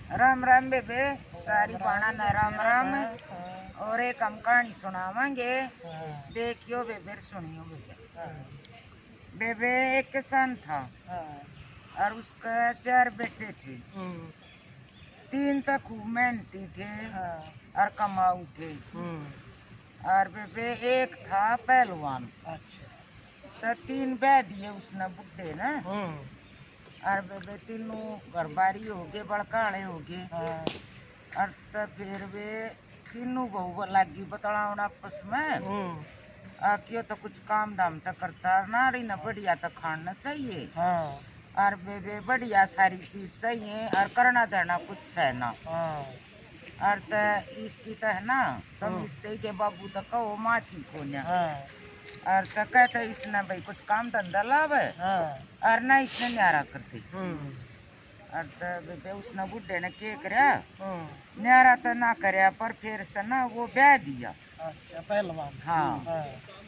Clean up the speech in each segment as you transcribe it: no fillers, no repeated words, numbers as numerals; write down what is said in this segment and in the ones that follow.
राम राम बेबे, सारी बाणा न राम राम। और एक हम कहानी सुनावांगे, देखियो बेबे, सुनियो बेबे। बेबे एक किसान था और उसका 4 बेटे थे। 3 तो खूब मेहनती थे और कमाऊ थे। और बेबे एक था पहलवान। अच्छा, तो 3 बह दिए उसने बुढ़े ना। और बेबे तीनों घर बारी हो गए, बड़काड़े हो गए। और तो फिर वे तीनों बहू लागी बतलावन आपस में। क्यों तो कुछ काम धाम तो करता ना रही ना, बढ़िया तो खाना चाहिए। और बेबे बढ़िया सारी चीज चाहिए और करना देना कुछ सहना। और तो इसकी तो है ना, तुम इसते के बाबू तो कहो माथी को ना। और तो कहते इसने भाई कुछ काम धंधा लावे और ना इसने न्यारा करते। और तो बेबे उसने बुढ़े ने क्या करया, न्यारा तो ना करया पर फिर से ना वो ब्याह दिया। अच्छा, पहलवान। हाँ।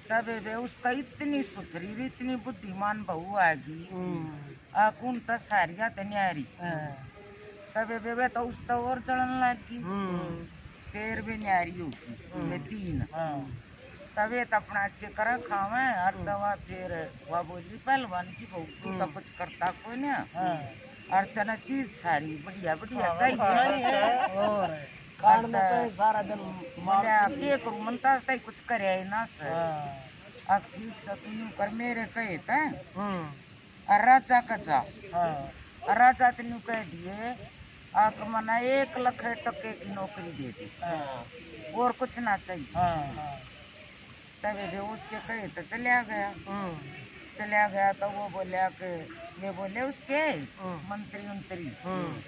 तब बेबे उसका इतनी सुथरी इतनी बुद्धिमान बहू आएगी, कौन तो सारिया तो न्यारी। तब बेबे तो उस तो और चलन लगी। फिर भी न्यारी होगी 3। तबे तो अपना अच्छे करा खावे। और दवा फिर वह बोली पहलवान की बहू तू तो कुछ करता कोई ना। और तना चीज सारी बढ़िया बढ़िया चाहिए। और सारा दिन के करूं मनता से कुछ करे ना सर। अब ठीक से तू यूं कर मेरे कहे थे। और राजा का जा। और राजा तेन कह दिए आप मना 1 लाख टके की नौकरी दे दी और कुछ ना चाहिए। तब भी उसके कहे तो चलिया गया। तो वो बोलिया कि ये बोले उसके मंत्री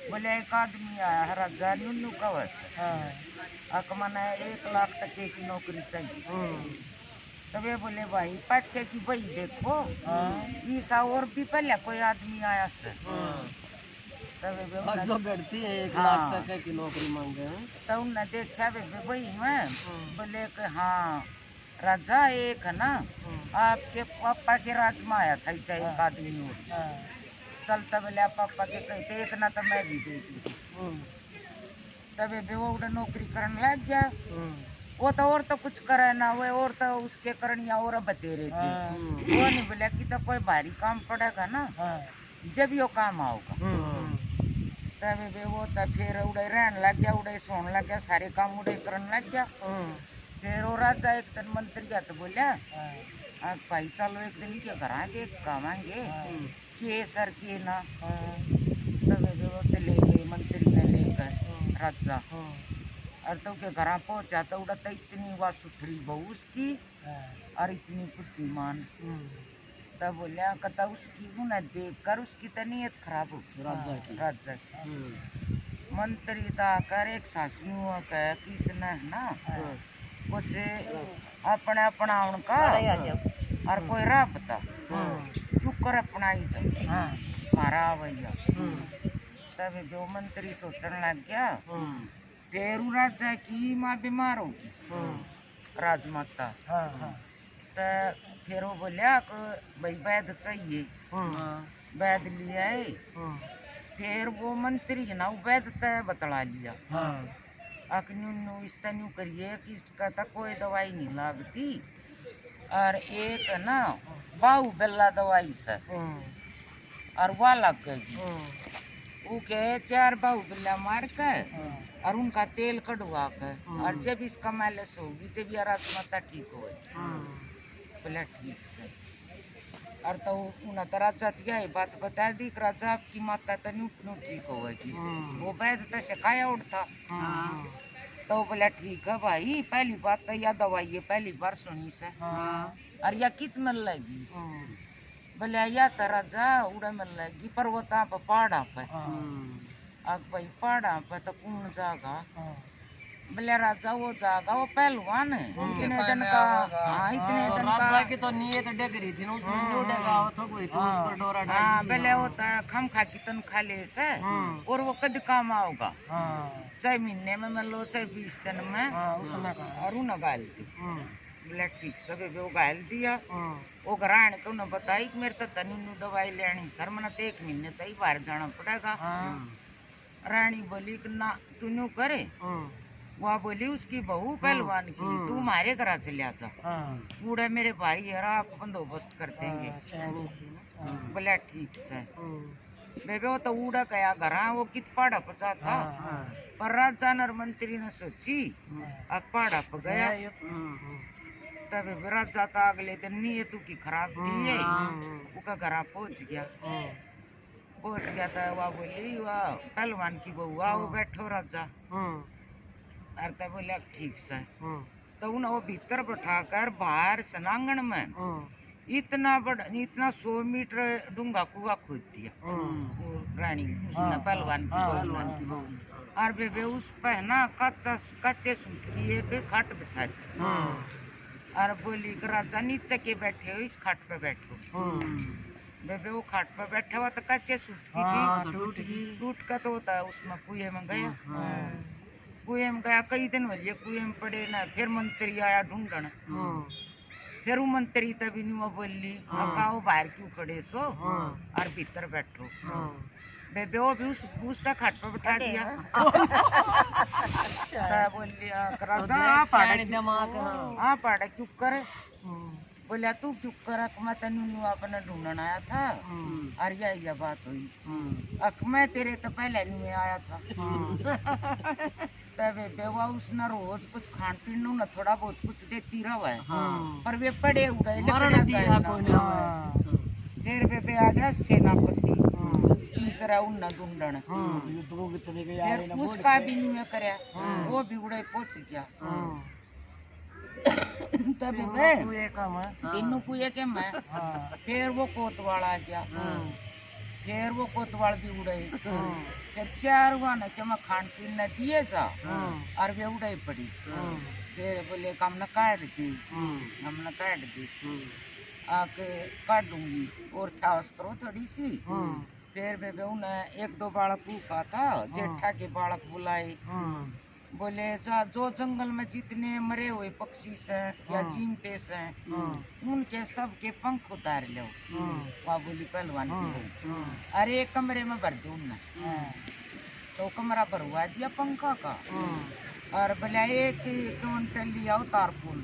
बोले एक आदमी आया है राजा नुन्नू कवच। मना 1 लाख टके की नौकरी चाहिए। तब ये बोले भाई पाछे की भाई देखो, ईसा और भी पहले कोई आदमी आया से। तब जो बैठती है 1 लाख टके की नौकरी मांगे। तो उन्हें देखा बेबे भाई में बोले कि हाँ राजा एक है ना, आपके पापा के राज में आया था ऐसा एक आदमी और। चलता बोले पापा के कहते एक ना तो मैं भी दे दी। तब वो उड़ा नौकरी करने लग गया। वो तो और तो कुछ करे ना, वो और तो उसके करनिया और बतेरे थे। वो नहीं बोला कि तो कोई भारी काम पड़ेगा ना जब यो काम आओगा। तब वो तो फिर उड़े रहने लग गया, उड़े सोने लग गया, सारे काम उड़े करने लग गया। फिर वो राजा एक दिन मंत्री गया तो बोलिया भाई चलो एक दिन के घर देख कामांगे के सर के ना। तब वो चले गए मंत्री ने लेकर राजा। और तो के घर पहुंचा तो उड़ा तो इतनी वह सुथरी बहू उसकी और इतनी बुद्धिमान। तब बोलिया कहता उसकी उन्हें देख कर उसकी तो नीयत खराब होगी राजा की। मंत्री तो आकर एक शासनी हुआ कह किसने है ना कुछ अपने अपना उनका और कोई राह बता कर अपना ही मारा भैया। तब जो मंत्री सोचने लग गया फिर राजा की माँ बीमार होगी राजमाता। तो फिर वो बोलिया भाई वैद चाहिए, वैद लिया है। फिर वो मंत्री ना वैद तय बतला लिया अकन्यू इसका न्यू करिए कि इसका तो कोई दवाई नहीं लागती। और एक ना बाहु बेला दवाई से और वह लग गई। उके 4 बाहु बिल्ला मार के और उनका तेल कढ़वा के और जब इसका मालिश होगी जब ये राजमाता ठीक हो बोला ठीक से। और तो उन्हें तो राजा यही बात बता दी कि राजा आपकी माता तो न्यू ठीक होगी। वो वैद तो सिखाया उठता। तो बोला ठीक है भाई, पहली बात तो यह दवाई है पहली बार सुनी से। और यह कित मिल लगी बोले या तो राजा उड़े मिल लगी पर वो तो पहाड़ा पे। अब भाई पहाड़ा पे तो कौन जागा। बोले राजा वो जागा वो पहलवान है इतने दिन का। हाँ इतने दिन का राजा की तो नीयत डगरी थी ना उसमें न्यू डगा था कोई तो उस पर डोरा डाल। हाँ बोले वो तो खम खा की तनख्वाह ले से और वो कद काम आओगा चाहे महीने में मिल लो चाहे 20 दिन में उसमें और उन्हें गाल दी। बोले ठीक से वो गाल दिया। वो घराने को उन्हें बताई कि मेरे तो तनी दवाई लेनी सर मैंने तो 1 महीने तो ही बाहर जाना पड़ेगा। रानी बोली कि ना तू न्यू करे। वह बोली उसकी बहू पहलवान की, तू हमारे घर चले जा। बूढ़े मेरे भाई यार आप बंदोबस्त कर देंगे। बोला ठीक से। बेबे वो तो उड़ा गया घर, वो कित पहाड़ा पचा था। पर राजा नर मंत्री ने सोची अब पहाड़ा पर गया। तब राजा तो अगले दिन नीयत की खराब थी है, उसका घर पहुंच गया। तो वह बोली वह पहलवान की बहू वो बैठो राजा। अरे बोला ठीक से। तो उन्हें वो भीतर बैठा कर बाहर सनांगण में इतना बड़ा, इतना 100 मीटर डूंगा कुआ खोद दिया। रानी पहलवान की बहू और बेबे उस पर ना कच्चे सूत की एक खाट बिछा दी और बोली राजा नीचे के बैठे हो, इस खाट पे बैठो। बेबे वो खाट पे बैठा हुआ तो कच्चे सूत की थी, टूट का तो होता है उसमें कुएं में गया। कुएं में गया, कई दिन हो लिए कुएं में पड़े ना। फिर मंत्री आया ढूंढन। फिर वो मंत्री तभी नहीं वो बोली आओ बाहर क्यों खड़े सो और भीतर बैठो। बेबे वो भी उसका खाट पर बैठा दिया। बोली राजा आप पहाड़ा क्यों करे। बोलिया तू क्यों कर, मैं तेन अपने ढूंढन आया था और यह बात हुई। अक मैं तेरे तो पहले नहीं आया था। बेबे वो उसने रोज कुछ खान पीन न थोड़ा बहुत कुछ देती रहा, पर वे पड़े उड़े। फिर बेबे आ गया सेनापति तीसरा उन्ना ढूंढन। फिर उसका भी नहीं करया, वो भी उड़े पहुंच गया। तब तीनों कुएं के मैं फिर वो कोतवाल आ गया। फिर वो कोतवाल भी उड़े। फिर 4 हुआ न कि मैं खान पीन न दिए जा और वे उड़े पड़ी। फिर बोले हमने काट दी आके काट दूंगी और ठास करो थोड़ी सी। फिर बेबे उन्हें 1-2 बालक भूखा था, जेठा के बालक बुलाए। बोले जो जंगल में जितने मरे हुए पक्षी से या जीनते से उनके सबके पंख उतार लो। वह बोली पहलवान की। अरे एक कमरे में भर दो उन्हें। तो कमरा भरवा दिया पंखा का और बोला 1 क्विंटल लिया तारपुल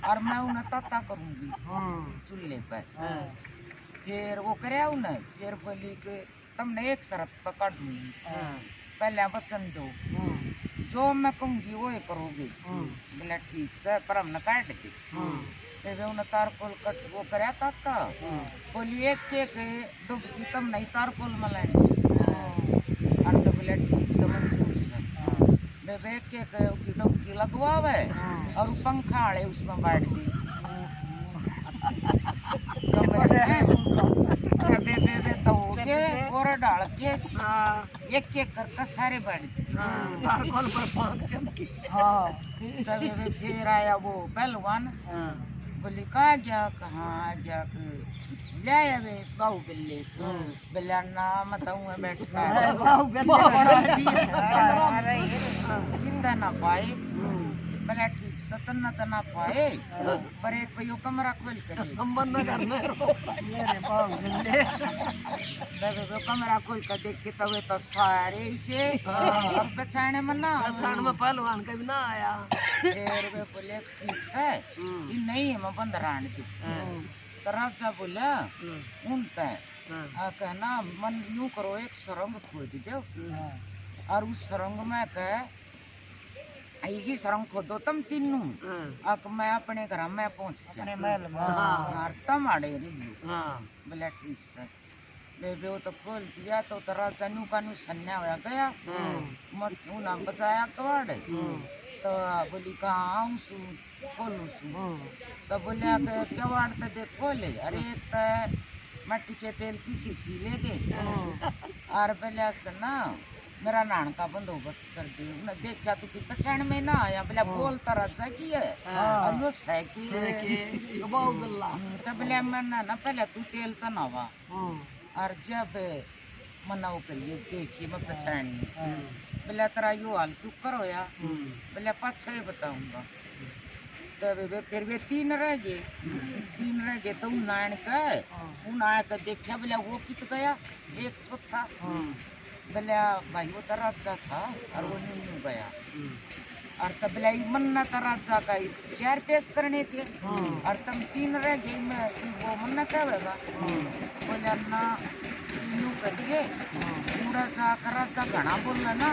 और मैं उन्हें तता करूंगी चूल्हे पर। फिर वो करे उन्हें। फिर बोली कि तुमने एक शर्त पर काट दूंगी, पहले वचन दो जो मैं कहूँगी वो करोगे। बोला ठीक से, पर हमने काट दी। फिर उन्हें तारपुल कट वो कराया था। बोली एक डुबकी तुम नहीं तारपुल में लेंगे। और तो बोला ठीक से मंजूर से। बेबे एक डुबकी लगवावे और पंखा आड़े उसमें बैठ दी। बेबे तो और डाल के एक करके सारे बैठ दी। फिर आया वो पहलवान। बोली कहा गया, कहाँ गया ले आया वे बाहु बिल्ले। बिल्ला नाम बताऊँ बैठता जिंदा ना पाए। बोला ठीक सतन तना पाए, पर एक भाई कमरा खोल कर कमरा खोल कर देखे तब तो सारे इसे बचाने में ना पहलवान कभी ना आया। फिर वे बोले ठीक से नहीं है मैं बंद रान दी। तो राजा बोला उनका कहना मन यूं करो एक सुरंग खोद दो और उस सुरंग में कह ऐसी सुरंग खोदो तुम तीनों अक मैं अपने घर में पहुंच जाने महल में तुम आड़े रिलू। बोला ठीक से। बेबे वो तो खोल दिया तो राजा नू का नू सन्या होया गया। मत ना बचाया कवाड़। तो बोली कहाँ आऊँ सू खोलू सू। तो बोलिया कवाड़ तो देख खोले। अरे एक मट्टी के तेल की शीशी ले दे और बोलिया ना मेरा नान का बंदोबस्त कर दे। उन्हें देखा तो कि पहचान में ना आया। बोला बोलता राजा की है और वो साइकिल तो बोलिया मैं ना पहले तू तेल तो नवा और जब मना वो करिए देखिए मैं पहचानी। बोला तेरा यो हाल क्यों करो या। बोला पाछा ही बताऊंगा। तो फिर वे 3 रह गए तो उन्हें का देखा। बोला वो कित गया एक चौथा। बोले भाई वो तो राजा था और वो न्यू गया और तब बोला मन्ना तो राजा का 4 पेश करने थे और तुम 3 रह गई मैं वो मन्ना क्या होगा बोले ना न्यू करिए पूरा जाकर राजा घना बोला ना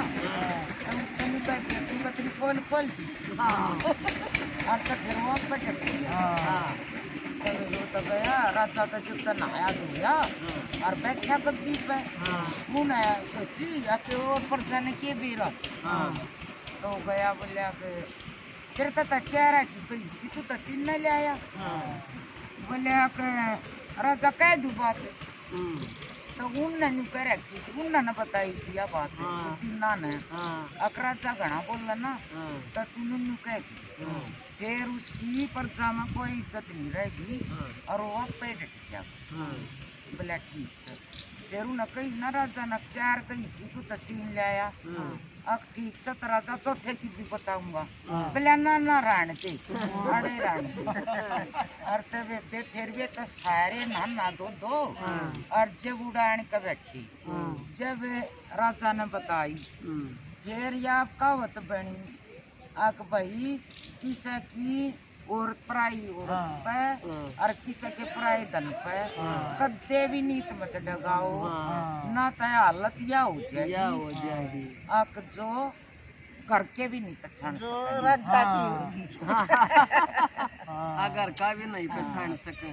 तो उसने कहते तू कतरी खोल खोल दी और तो फिर वो पटक दिया तो गया राजा तो जब तक नहाया धोया और बैठा गद्दी पे मुने सोची आके और पर जाने के भी रस तो गया बोलिया कि फिर तो चेहरा की गई थी तू तो 3 न ले आया बोलिया कि राजा कह दू बात तो उनने न्यू कह रखी थी उन्होंने बताई थी यह बात तीना ने राजा घना बोला ना तो तूने न्यू कह दी फिर उसकी प्रजा में कोई इज्जत नहीं रहेगी और वो पे डट जाएगा बोला ठीक से फिर उन्हें कही ना राजा ने 4 कही थी तू तो 3 ले आया अब ठीक से तो राजा चौथे की भी बताऊंगा बोला ना राण दे अरे राण और तब फिर भी तो सारे ना दो और जब उड़ान का बैठी जब राजा ने बताई फिर यह कहावत बनी आक भाई किसी की और पराई औरत पे और किसी के पराई धन पे कदे भी नीत मत डगाओ ना तो हालत या हो जाएगी आक जो करके भी नहीं पहचान जो सकेंगे। अगर का भी नहीं पहचान सके